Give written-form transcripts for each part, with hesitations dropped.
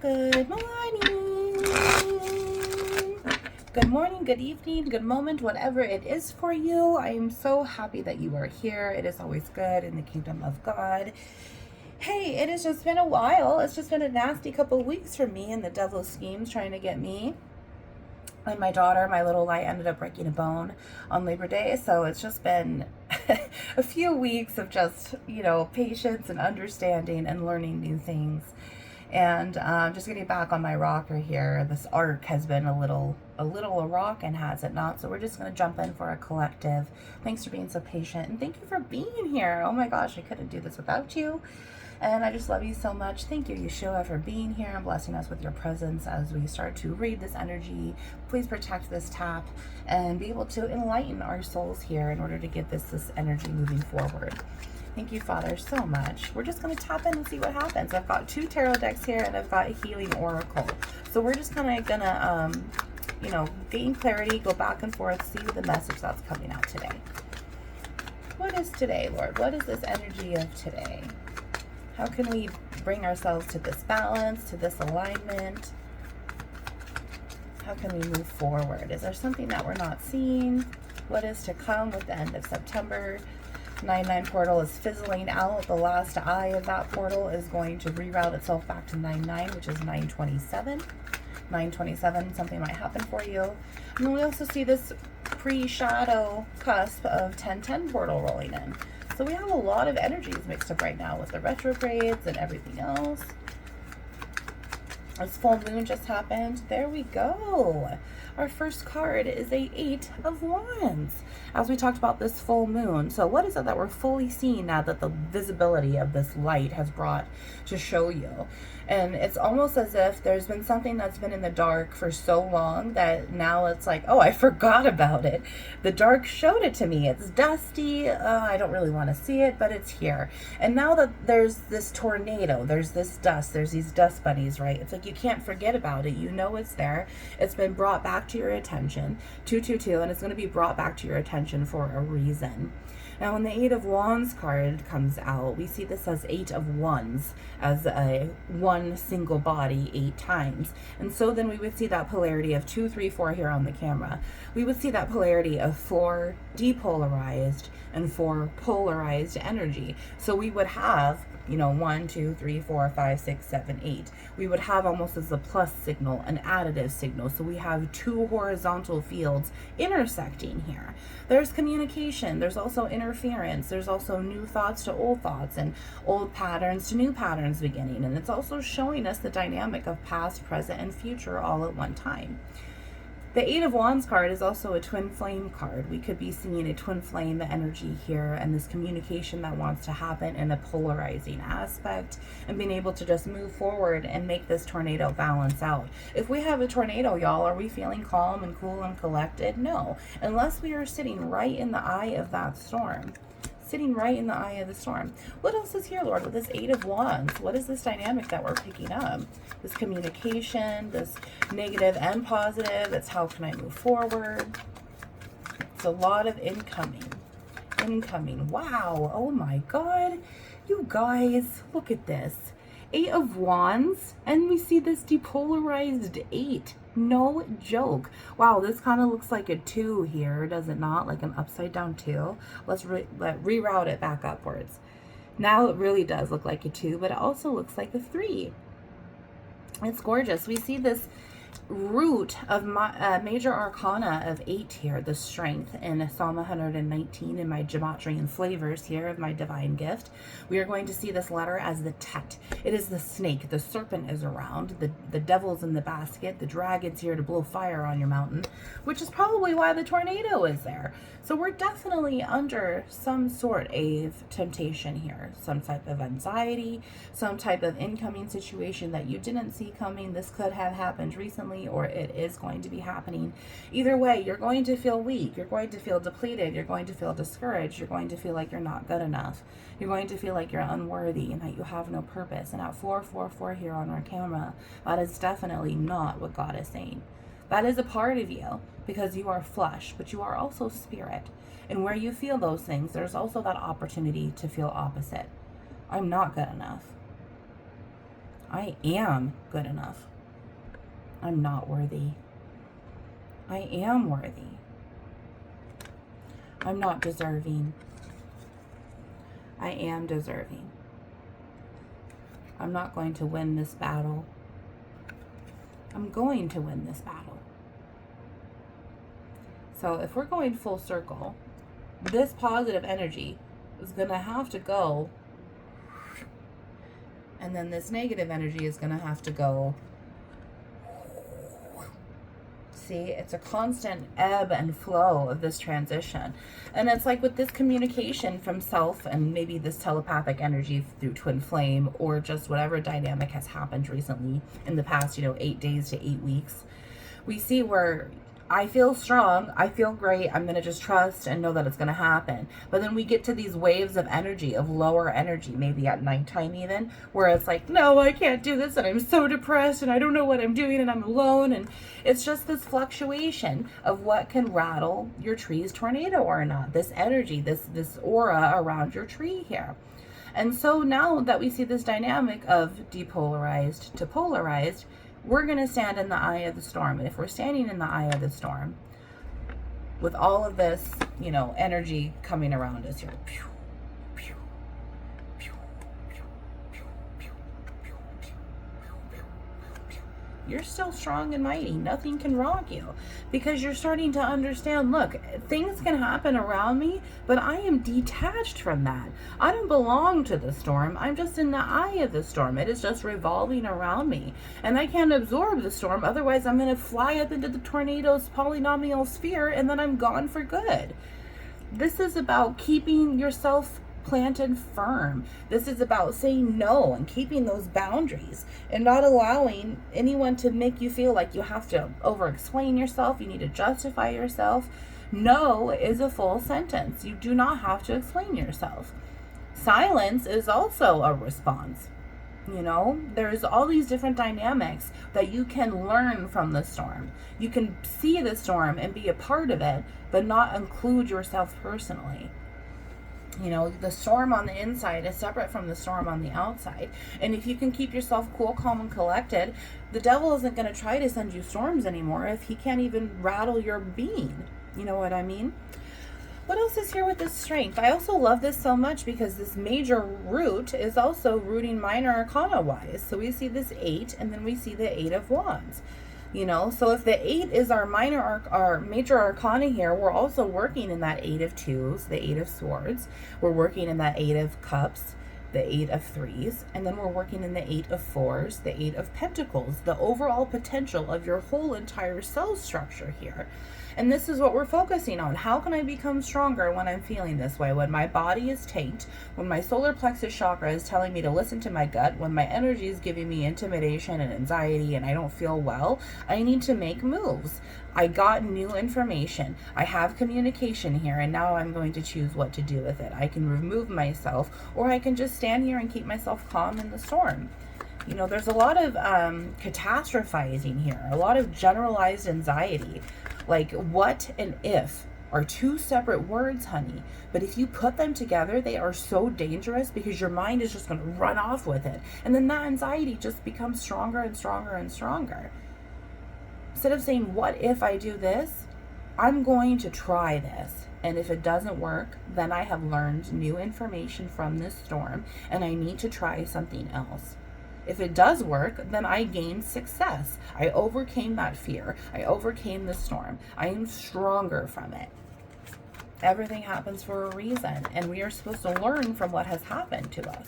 Good morning. Good morning, good evening, good moment, whatever it is for you. I am so happy that you are here. It is always good in the kingdom of God. Hey, it has just been a while. It's just been a nasty couple of weeks for me and the devil's schemes trying to get me and my daughter, my little light, ended up breaking a bone on Labor Day. So it's just been a few weeks of just, patience and understanding and learning new things. And just getting back on my rocker here. This arc has been a little a rock, and has it not? So we're just going to jump in for a collective. Thanks for being so patient, and thank you for being here. Oh my gosh, I couldn't do this without you. And I just love you so much. Thank you, Yeshua, for being here and blessing us with your presence as we start to read this energy. Please protect this tap and be able to enlighten our souls here in order to get this energy moving forward. Thank you, Father, so much. We're just going to tap in and see what happens. I've got 2 tarot decks here, and I've got a healing oracle. So we're just kind of going to, gain clarity, go back and forth, see the message that's coming out today. What is today, Lord? What is this energy of today? How can we bring ourselves to this balance, to this alignment? How can we move forward? Is there something that we're not seeing? What is to come with the end of September? 9-9 portal is fizzling out. The last eye of that portal is going to reroute itself back to 9-9, which is 927. 927, something might happen for you. And then we also see this pre-shadow cusp of 10-10 portal rolling in. So we have a lot of energies mixed up right now with the retrogrades and everything else. This full moon just happened. There we go. Our first card is a 8 of Wands, as we talked about this full moon. So what is it that we're fully seeing now that the visibility of this light has brought to show you? And it's almost as if there's been something that's been in the dark for so long that now it's like, oh, I forgot about it. The dark showed it to me. It's dusty. I don't really want to see it, but it's here. And now that there's this tornado, there's this dust, there's these dust bunnies, right? It's like you can't forget about it. You know it's there. It's been brought back to your attention. 222, and it's going to be brought back to your attention for a reason. Now, when the 8 of Wands card comes out, we see this as 8 of Wands, as a one single body 8 times. And so then we would see that polarity of 2, 3, 4 here on the camera. We would see that polarity of 4 depolarized and 4 polarized energy. So we would have 1, 2, 3, 4, 5, 6, 7, 8. We would have almost as a plus signal, an additive signal. So we have 2 horizontal fields intersecting here. There's communication. There's also interference. There's also new thoughts to old thoughts and old patterns to new patterns beginning. And it's also showing us the dynamic of past, present, and future all at one time. The 8 of Wands card is also a twin flame card. We could be seeing a twin flame energy here and this communication that wants to happen in a polarizing aspect and being able to just move forward and make this tornado balance out. If we have a tornado, y'all, are we feeling calm and cool and collected? No, unless we are sitting right in the eye of that storm. Sitting right in the eye of the storm. What else is here, Lord, with this 8 of Wands? What is this dynamic that we're picking up? This communication, this negative and positive. It's how can I move forward? It's a lot of incoming. Incoming. Wow. Oh my God. You guys, look at this. 8 of Wands, and we see this depolarized 8. No joke. Wow, this kind of looks like a 2 here, does it not? Like an upside down 2. Let's reroute it back upwards. Now it really does look like a 2, but it also looks like a 3. It's gorgeous. We see this root of my major arcana of 8 here, the strength in Psalm 119 in my gematria and flavors here of my divine gift. We are going to see this letter as the tet. It is the snake. The serpent is around. The devil's in the basket. The dragon's here to blow fire on your mountain, which is probably why the tornado is there. So we're definitely under some sort of temptation here, some type of anxiety, some type of incoming situation that you didn't see coming. This could have happened recently, or it is going to be happening. Either way, you're going to feel weak. You're going to feel depleted. You're going to feel discouraged. You're going to feel like you're not good enough. You're going to feel like you're unworthy and that you have no purpose. And at 444 here on our camera, that is definitely not what God is saying. That is a part of you because you are flesh, but you are also spirit. And where you feel those things, there's also that opportunity to feel opposite. I'm not good enough. I am good enough. I'm not worthy. I am worthy. I'm not deserving. I am deserving. I'm not going to win this battle. I'm going to win this battle. So if we're going full circle, this positive energy is going to have to go, and then this negative energy is going to have to go. See, it's a constant ebb and flow of this transition. And it's like with this communication from self and maybe this telepathic energy through twin flame, or just whatever dynamic has happened recently in the past, 8 days to 8 weeks, we see where I feel strong, I feel great, I'm going to just trust and know that it's going to happen. But then we get to these waves of energy, of lower energy, maybe at nighttime even, where it's like, no, I can't do this, and I'm so depressed, and I don't know what I'm doing, and I'm alone. And it's just this fluctuation of what can rattle your tree's tornado or not. This energy, this aura around your tree here. And so now that we see this dynamic of depolarized to polarized, we're going to stand in the eye of the storm. And if we're standing in the eye of the storm, with all of this, energy coming around us here, you're still strong and mighty. Nothing can rock you, because you're starting to understand, look, things can happen around me, but I am detached from that. I don't belong to the storm. I'm just in the eye of the storm. It is just revolving around me, and I can't absorb the storm. Otherwise, I'm going to fly up into the tornado's polynomial sphere, and then I'm gone for good. This is about keeping yourself planted firm. This is about saying no and keeping those boundaries and not allowing anyone to make you feel like you have to over-explain yourself. You need to justify yourself. No is a full sentence. You do not have to explain yourself. Silence is also a response. There's all these different dynamics that you can learn from the storm. You can see the storm and be a part of it, but not include yourself personally. The storm on the inside is separate from the storm on the outside. And if you can keep yourself cool, calm, and collected, the devil isn't going to try to send you storms anymore if he can't even rattle your being. You know what I mean? What else is here with this strength? I also love this so much because this major root is also rooting minor arcana wise. So we see this 8, and then we see the 8 of Wands. So if the 8 is our major arcana here, we're also working in that 8 of 2s, the 8 of Swords. We're working in that 8 of Cups, the 8 of 3s, and then we're working in the 8 of 4s, the 8 of Pentacles, the overall potential of your whole entire cell structure here. And this is what we're focusing on. How can I become stronger when I'm feeling this way? When my body is tanked, when my solar plexus chakra is telling me to listen to my gut, when my energy is giving me intimidation and anxiety and I don't feel well, I need to make moves. I got new information. I have communication here, and now I'm going to choose what to do with it. I can remove myself, or I can just stand here and keep myself calm in the storm. There's a lot of catastrophizing here, a lot of generalized anxiety. Like what and if are two separate words, honey. But if you put them together, they are so dangerous because your mind is just going to run off with it. And then that anxiety just becomes stronger and stronger and stronger. Instead of saying, what if I do this? I'm going to try this. And if it doesn't work, then I have learned new information from this storm and I need to try something else. If it does work, then I gained success. I overcame that fear. I overcame the storm. I am stronger from it. Everything happens for a reason, and we are supposed to learn from what has happened to us.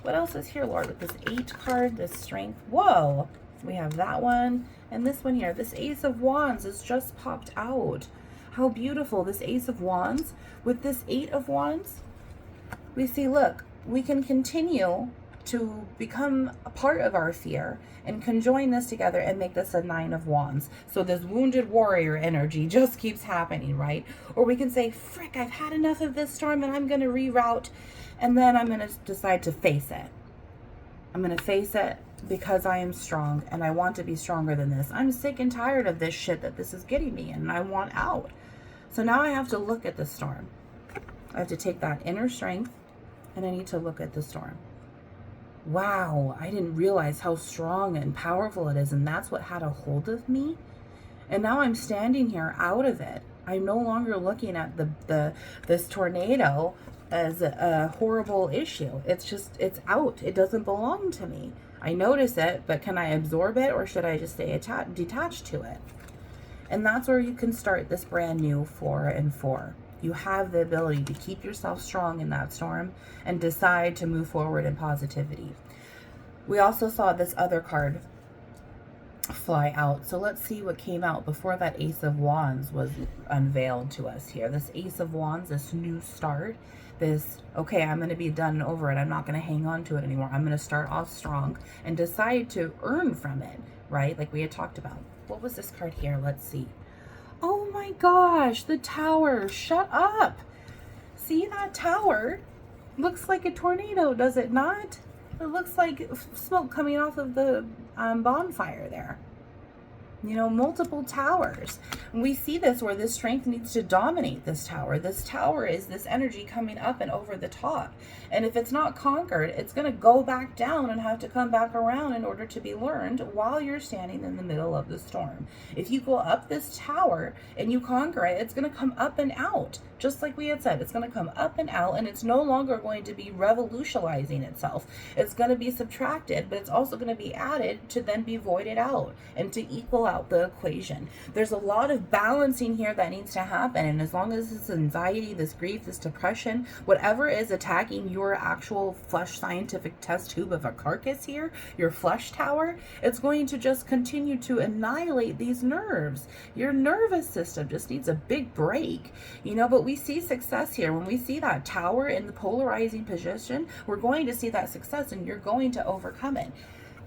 What else is here, Lord, with this 8 card, this strength? Whoa, we have that one, and this one here. This Ace of Wands is just popped out. How beautiful, this Ace of Wands. With this 8 of Wands, we see, look, we can continue to become a part of our fear and conjoin this together and make this a 9 of Wands. So this wounded warrior energy just keeps happening, right? Or we can say, frick, I've had enough of this storm and I'm going to reroute, and then I'm going to decide to face it. I'm going to face it because I am strong and I want to be stronger than this. I'm sick and tired of this shit that this is getting me and I want out. So now I have to look at the storm. I have to take that inner strength and I need to look at the storm. wow, I didn't realize how strong and powerful it is. And that's what had a hold of me. And now I'm standing here out of it. I'm no longer looking at this tornado as a horrible issue. It's just, it's out. It doesn't belong to me. I notice it, but can I absorb it, or should I just stay detached to it? And that's where you can start this brand new 4 and 4. You have the ability to keep yourself strong in that storm and decide to move forward in positivity. We also saw this other card fly out. So let's see what came out before that Ace of Wands was unveiled to us here. This Ace of Wands, this new start, this, okay, I'm going to be done and over it. I'm not going to hang on to it anymore. I'm going to start off strong and decide to earn from it, right? Like we had talked about. What was this card here? Let's see. Oh my gosh, the Tower. Shut up. See that tower? Looks like a tornado, does it not? It looks like smoke coming off of the bonfire there. You know, multiple towers. And we see this where this strength needs to dominate this tower. This tower is this energy coming up and over the top. And if it's not conquered, it's going to go back down and have to come back around in order to be learned while you're standing in the middle of the storm. If you go up this tower and you conquer it, it's going to come up and out. Just like we had said, it's going to come up and out, and it's no longer going to be revolutionizing itself. It's going to be subtracted, but it's also going to be added to then be voided out and to equal out the equation. There's a lot of balancing here that needs to happen, and as long as this anxiety, this grief, this depression, whatever is attacking your actual flesh scientific test tube of a carcass here, your flesh tower, it's going to just continue to annihilate these nerves. Your nervous system just needs a big break, you know. But we see success here. When we see that tower in the polarizing position, we're going to see that success, and you're going to overcome it.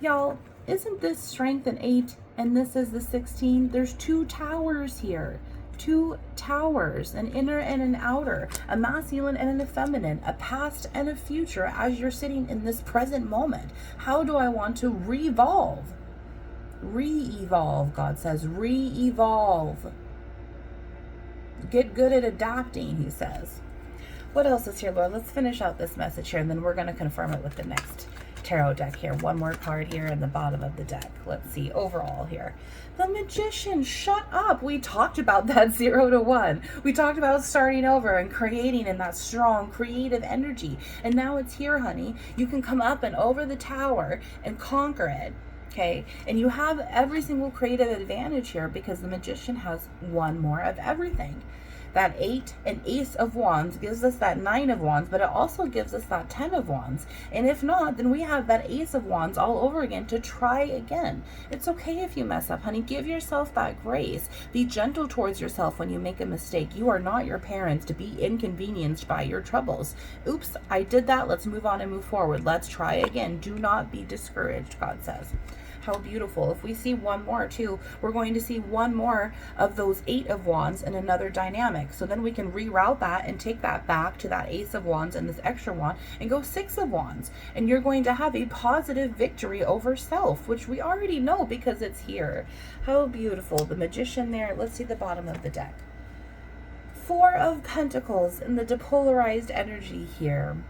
Y'all, isn't this strength an 8 and this is the 16? There's 2 towers here. 2 towers, an inner and an outer, a masculine and a feminine, a past and a future as you're sitting in this present moment. How do I want to re-evolve? Re-evolve, God says. Re-evolve. Get good at adapting, he says. What else is here, Lord? Let's finish out this message here, and then we're going to confirm it with the next tarot deck here. One more card here in the bottom of the deck. Let's see, overall here. The Magician, shut up. We talked about that 0 to 1. We talked about starting over and creating in that strong creative energy. And now it's here, honey. You can come up and over the tower and conquer it. Okay, and you have every single creative advantage here because the Magician has 1 more of everything. That 8 and Ace of Wands gives us that 9 of Wands, but it also gives us that 10 of Wands. And if not, then we have that Ace of Wands all over again to try again. It's okay if you mess up, honey. Give yourself that grace. Be gentle towards yourself when you make a mistake. You are not your parents to be inconvenienced by your troubles. Oops, I did that. Let's move on and move forward. Let's try again. Do not be discouraged, God says. How beautiful. If we see 1 more too, we're going to see 1 more of those 8 of Wands in another dynamic. So then we can reroute that and take that back to that Ace of Wands and this extra wand and go 6 of Wands. And you're going to have a positive victory over self, which we already know because it's here. How beautiful. The Magician there. Let's see the bottom of the deck. 4 of Pentacles in the depolarized energy here.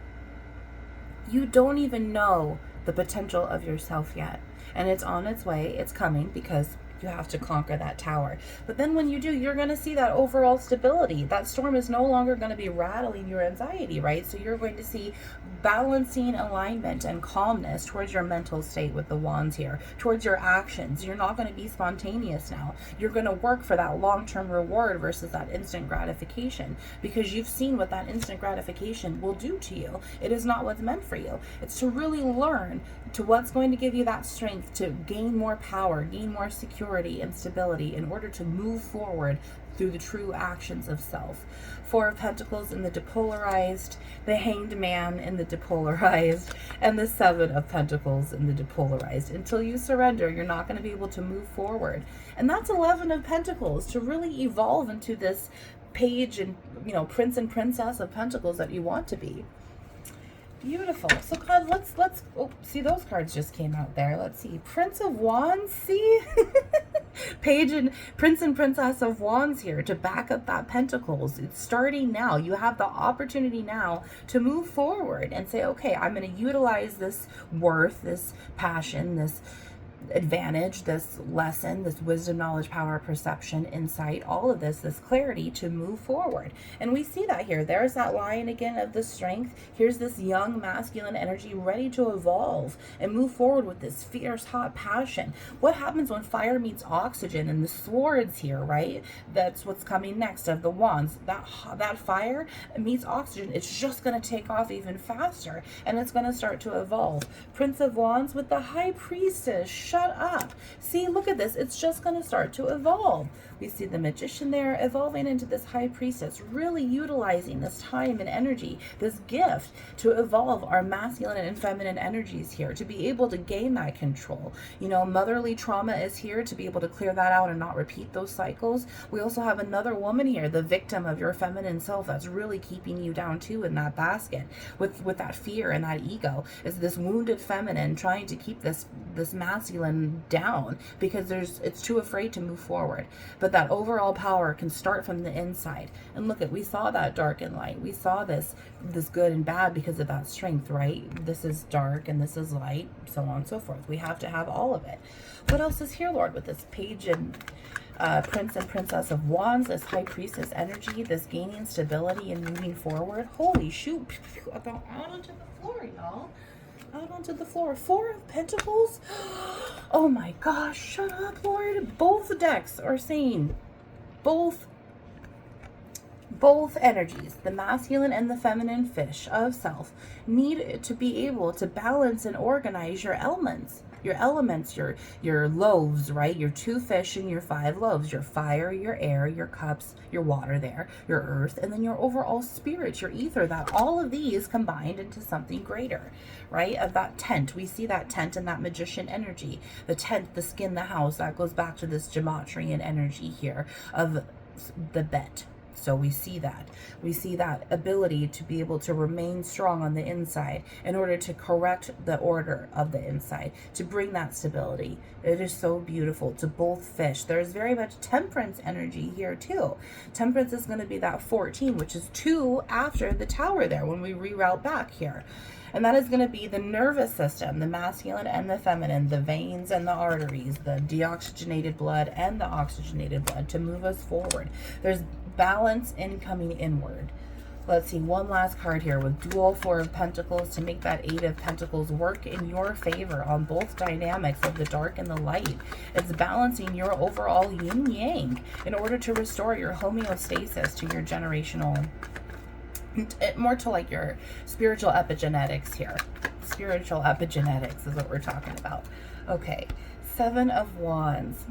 You don't even know the potential of yourself yet. And it's on its way. It's coming because you have to conquer that tower. But then when you do, you're going to see that overall stability. That storm is no longer going to be rattling your anxiety, right? So you're going to see balancing alignment and calmness towards your mental state with the wands here, towards your actions. You're not going to be spontaneous now. You're going to work for that long-term reward versus that instant gratification because you've seen what that instant gratification will do to you. It is not what's meant for you. It's to really learn to what's going to give you that strength to gain more power, gain more security and stability in order to move forward through the true actions of self. 4 of Pentacles in the depolarized, the Hanged Man in the depolarized, and the 7 of Pentacles in the depolarized. Until you surrender, you're not going to be able to move forward. And that's 11 of Pentacles, to really evolve into this page and, you know, prince and princess of Pentacles that you want to be. Beautiful. So God, let's oh, see, those cards just came out there. Let's see. Prince of Wands, see? Page and Prince and Princess of Wands here to back up that Pentacles. It's starting now. You have the opportunity now to move forward and say, okay, I'm going to utilize this worth, this passion, this advantage, this lesson, this wisdom, knowledge, power, perception, insight, all of this clarity to move forward. And we see that here. There's that line again of the strength. Here's this young masculine energy ready to evolve and move forward with this fierce, hot passion. What happens when fire meets oxygen and the swords here, right? That's what's coming next of the wands. That fire meets oxygen. It's just going to take off even faster and it's going to start to evolve. Prince of Wands with the High Priestess. Shut up. See, look at this. It's just going to start to evolve. We see the Magician there evolving into this High Priestess, really utilizing this time and energy, this gift to evolve our masculine and feminine energies here, to be able to gain that control. You know, motherly trauma is here to be able to clear that out and not repeat those cycles. We also have another woman here, the victim of your feminine self, that's really keeping you down too in that basket with that fear and that ego. Is this wounded feminine trying to keep this masculine down because it's too afraid to move forward. But that overall power can start from the inside. And look we saw that dark and light. We saw this good and bad because of that strength, right? This is dark and this is light, so on and so forth. We have to have all of it. What else is here, Lord, with this Page and Prince and Princess of Wands, this High Priestess energy, this gaining stability and moving forward? Holy shoot. Out onto the floor, y'all. Out onto the floor. Four of Pentacles. Oh my gosh, shut up, Lord. Both decks are saying, both energies, the masculine and the feminine fish of self, need to be able to balance and organize your elements. Your loaves, right? Your 2 fish and your 5 loaves, your fire, your air, your cups, your water there, your earth, and then your overall spirit, your ether, that all of these combined into something greater, right? Of that tent, we see that tent and that Magician energy, the tent, the skin, the house, that goes back to this Gematrian energy here of the bet. So we see that ability to be able to remain strong on the inside in order to correct the order of the inside, to bring that stability. It is so beautiful to both fish. There's very much Temperance energy here too. Temperance is going to be that 14, which is 2 after the Tower there when we reroute back here. And that is going to be the nervous system, the masculine and the feminine, the veins and the arteries, the deoxygenated blood and the oxygenated blood to move us forward. There's balance incoming inward. Let's see, one last card here with dual 4 of Pentacles to make that 8 of Pentacles work in your favor on both dynamics of the dark and the light. It's balancing your overall yin-yang in order to restore your homeostasis to your generational, more to like your spiritual epigenetics here. Spiritual epigenetics is what we're talking about. Okay, 7 of Wands.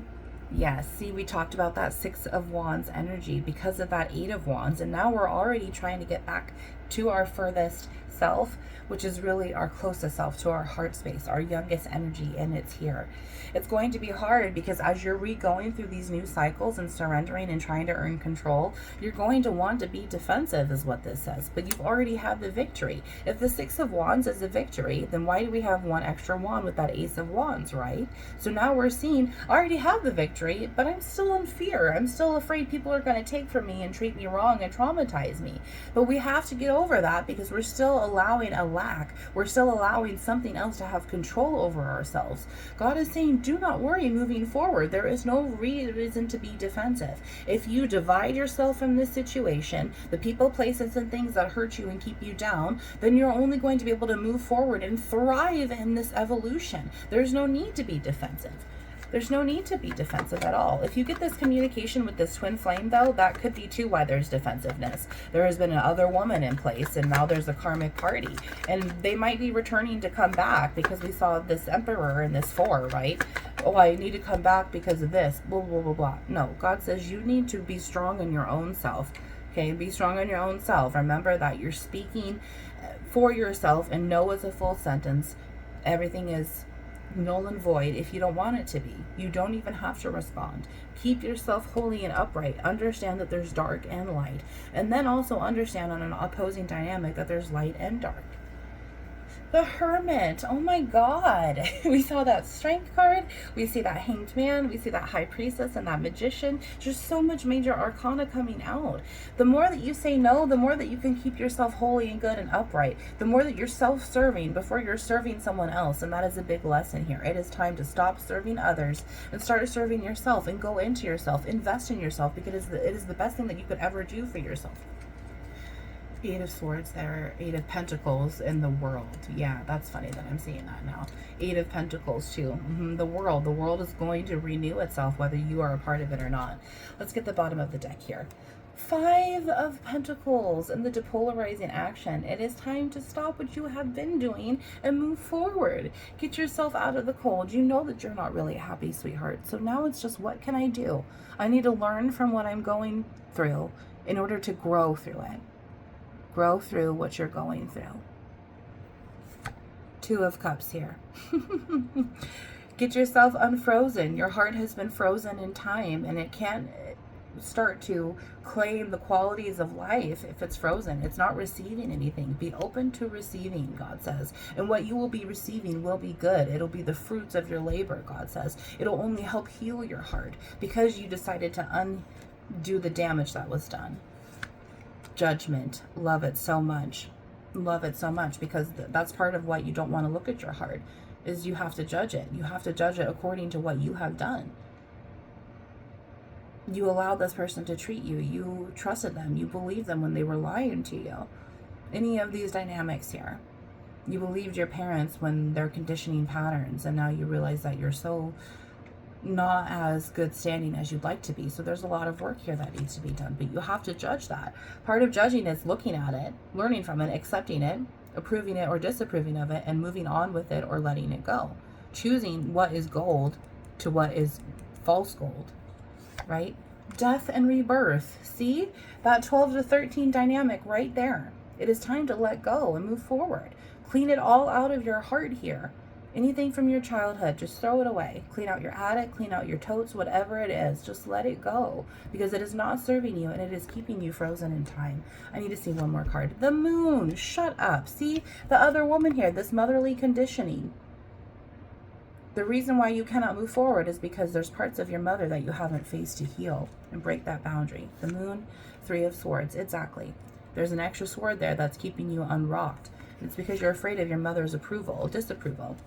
Yes, see, we talked about that 6 of Wands energy because of that 8 of Wands, and now we're already trying to get back to our furthest self, which is really our closest self, to our heart space, our youngest energy, and it's here. It's going to be hard because as you're going through these new cycles and surrendering and trying to earn control, you're going to want to be defensive is what this says, but you've already had the victory. If the 6 of Wands is a victory, then why do we have 1 extra wand with that Ace of Wands, right? So now we're seeing, I already have the victory, but I'm still in fear. I'm still afraid people are going to take from me and treat me wrong and traumatize me. But we have to get over that because we're still allowing a lack. We're still allowing something else to have control over ourselves. God is saying, do not worry moving forward. There is no reason to be defensive. If you divide yourself from this situation, the people, places, and things that hurt you and keep you down, then you're only going to be able to move forward and thrive in this evolution. There's no need to be defensive. There's no need to be defensive at all. If you get this communication with this twin flame, though, that could be too why there's defensiveness. There has been another woman in place, and now there's a karmic party. And they might be returning to come back because we saw this emperor and this 4, right? Oh, I need to come back because of this, blah, blah, blah, blah. No, God says you need to be strong in your own self. Okay, be strong in your own self. Remember that you're speaking for yourself, and no is a full sentence. Everything is null and void if you don't want it to be. You don't even have to respond. Keep yourself holy and upright. Understand that there's dark and light. And then also understand on an opposing dynamic that there's light and dark. The Hermit. Oh my God. We saw that Strength card. We see that Hanged Man. We see that High Priestess and that Magician. There's so much major arcana coming out. The more that you say no, the more that you can keep yourself holy and good and upright. The more that you're self-serving before you're serving someone else. And that is a big lesson here. It is time to stop serving others and start serving yourself and go into yourself. Invest in yourself, because it is the best thing that you could ever do for yourself. 8 of Swords there, 8 of Pentacles in the World. Yeah, that's funny that I'm seeing that now. 8 of Pentacles too. The world is going to renew itself whether you are a part of it or not. Let's get the bottom of the deck here. 5 of Pentacles and the depolarizing action. It is time to stop what you have been doing and move forward. Get yourself out of the cold. You know that you're not really happy, sweetheart. So now it's just, what can I do? I need to learn from what I'm going through in order to grow through it. Grow through what you're going through. 2 of Cups here. Get yourself unfrozen. Your heart has been frozen in time, and it can't start to claim the qualities of life if it's frozen. It's not receiving anything. Be open to receiving, God says. And what you will be receiving will be good. It'll be the fruits of your labor, God says. It'll only help heal your heart because you decided to undo the damage that was done. Judgment. Love it so much. Love it so much, because that's part of why you don't want to look at your heart, is you have to judge it. You have to judge it according to what you have done. You allowed this person to treat you. You trusted them. You believed them when they were lying to you. Any of these dynamics here. You believed your parents when they're conditioning patterns, and now you realize that you're so not as good standing as you'd like to be. So there's a lot of work here that needs to be done, but you have to judge that. Part of judging is looking at it, learning from it, accepting it, approving it or disapproving of it, and moving on with it or letting it go. Choosing what is gold to what is false gold, right? Death and rebirth. See that 12 to 13 dynamic right there. It is time to let go and move forward. Clean it all out of your heart here. Anything from your childhood, just throw it away. Clean out your attic, clean out your totes, whatever it is. Just let it go, because it is not serving you and it is keeping you frozen in time. I need to see one more card. The Moon. Shut up. See the other woman here, this motherly conditioning. The reason why you cannot move forward is because there's parts of your mother that you haven't faced to heal and break that boundary. The Moon, 3 of Swords. Exactly. There's an extra sword there that's keeping you unrocked. It's because you're afraid of your mother's approval, disapproval,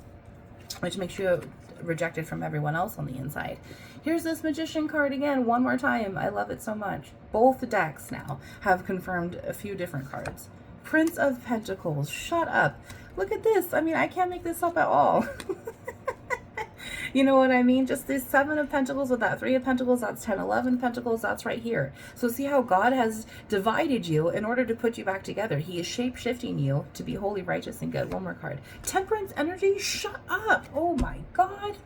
which makes you rejected from everyone else on the inside. Here's this Magician card again, one more time. I love it so much. Both decks now have confirmed a few different cards. Prince of Pentacles. Shut up. Look at this. I mean, I can't make this up at all. You know what I mean? Just this 7 of Pentacles with that 3 of Pentacles, that's 10, 11 Pentacles, that's right here. So see how God has divided you in order to put you back together. He is shape-shifting you to be holy, righteous, and good. One more card. Temperance energy, shut up. Oh my God.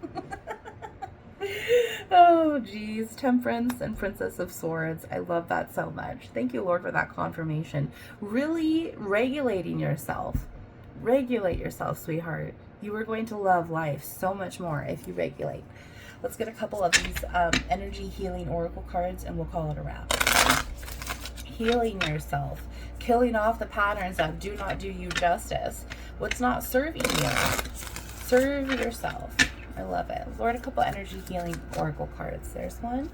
Oh geez, Temperance and Princess of Swords. I love that so much. Thank you, Lord, for that confirmation. Really regulating yourself. Regulate yourself, sweetheart. You are going to love life so much more if you regulate. Let's get a couple of these energy healing oracle cards and we'll call it a wrap. Healing yourself. Killing off the patterns that do not do you justice. What's not serving you. Serve yourself. I love it. Lord, a couple energy healing oracle cards. There's one.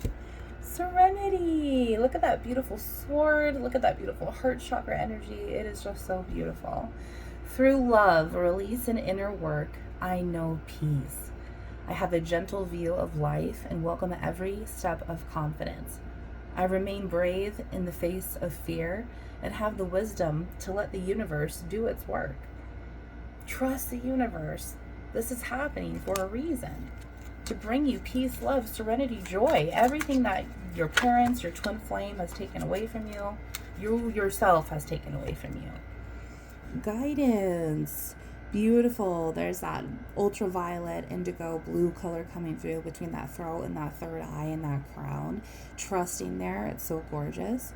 Serenity. Look at that beautiful sword. Look at that beautiful heart chakra energy. It is just so beautiful. Through love, release, and inner work, I know peace. I have a gentle view of life and welcome every step of confidence. I remain brave in the face of fear and have the wisdom to let the universe do its work. Trust the universe. This is happening for a reason. To bring you peace, love, serenity, joy, everything that your parents, your twin flame has taken away from you, you yourself has taken away from you. Guidance. Beautiful. There's that ultraviolet indigo blue color coming through between that throat and that third eye and that crown. Trusting there. It's so gorgeous.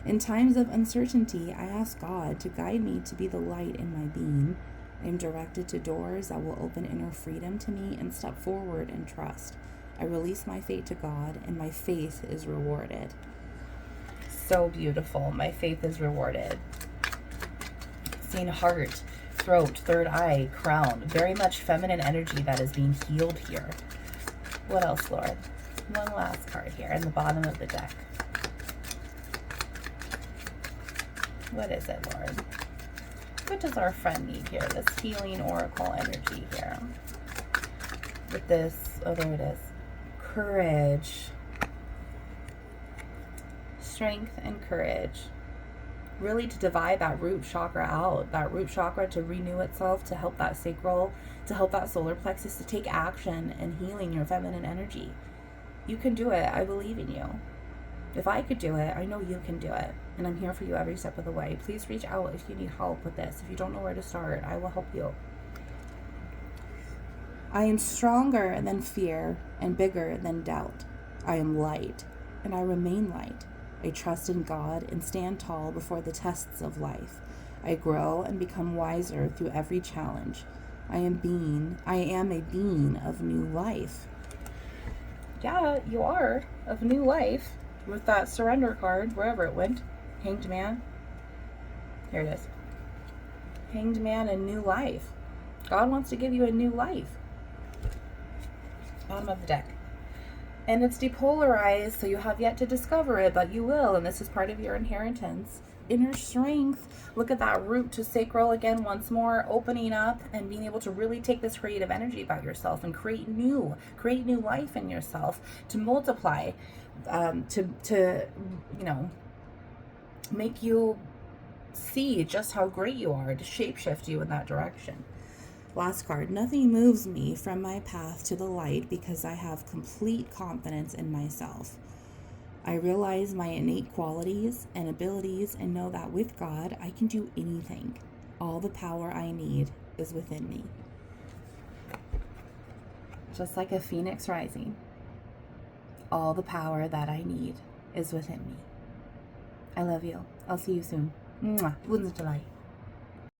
In times of uncertainty, I ask God to guide me to be the light in my being. I am directed to doors that will open inner freedom to me and step forward and trust. I release my fate to God and my faith is rewarded. So beautiful. My faith is rewarded. Heart, throat, third eye, crown. Very much feminine energy that is being healed here. What else, Lord? One last card here in the bottom of the deck. What is it, Lord? What does our friend need here? This healing oracle energy here. With this, oh, there it is. Courage. Strength and courage. Really to divide that root chakra out. That root chakra to renew itself, to help that sacral, to help that solar plexus to take action in healing your feminine energy. You can do it. I believe in you. If I could do it, I know you can do it. And I'm here for you every step of the way. Please reach out if you need help with this. If you don't know where to start, I will help you. I am stronger than fear and bigger than doubt. I am light, and I remain light. I trust in God and stand tall before the tests of life. I grow and become wiser through every challenge. I am a being of new life. Yeah, you are of new life. With that surrender card, wherever it went. Hanged Man. Here it is. Hanged Man and new life. God wants to give you a new life. Bottom of the deck. And it's depolarized, so you have yet to discover it, but you will, and this is part of your inheritance. Inner strength. Look at that root to sacral again once more, opening up and being able to really take this creative energy about yourself and create new life in yourself, to multiply, to make you see just how great you are, to shapeshift you in that direction. Last card. Nothing moves me from my path to the light because I have complete confidence in myself. I realize my innate qualities and abilities and know that with God, I can do anything. All the power I need is within me. Just like a phoenix rising, all the power that I need is within me. I love you. I'll see you soon. Mwah. Woundsintolight.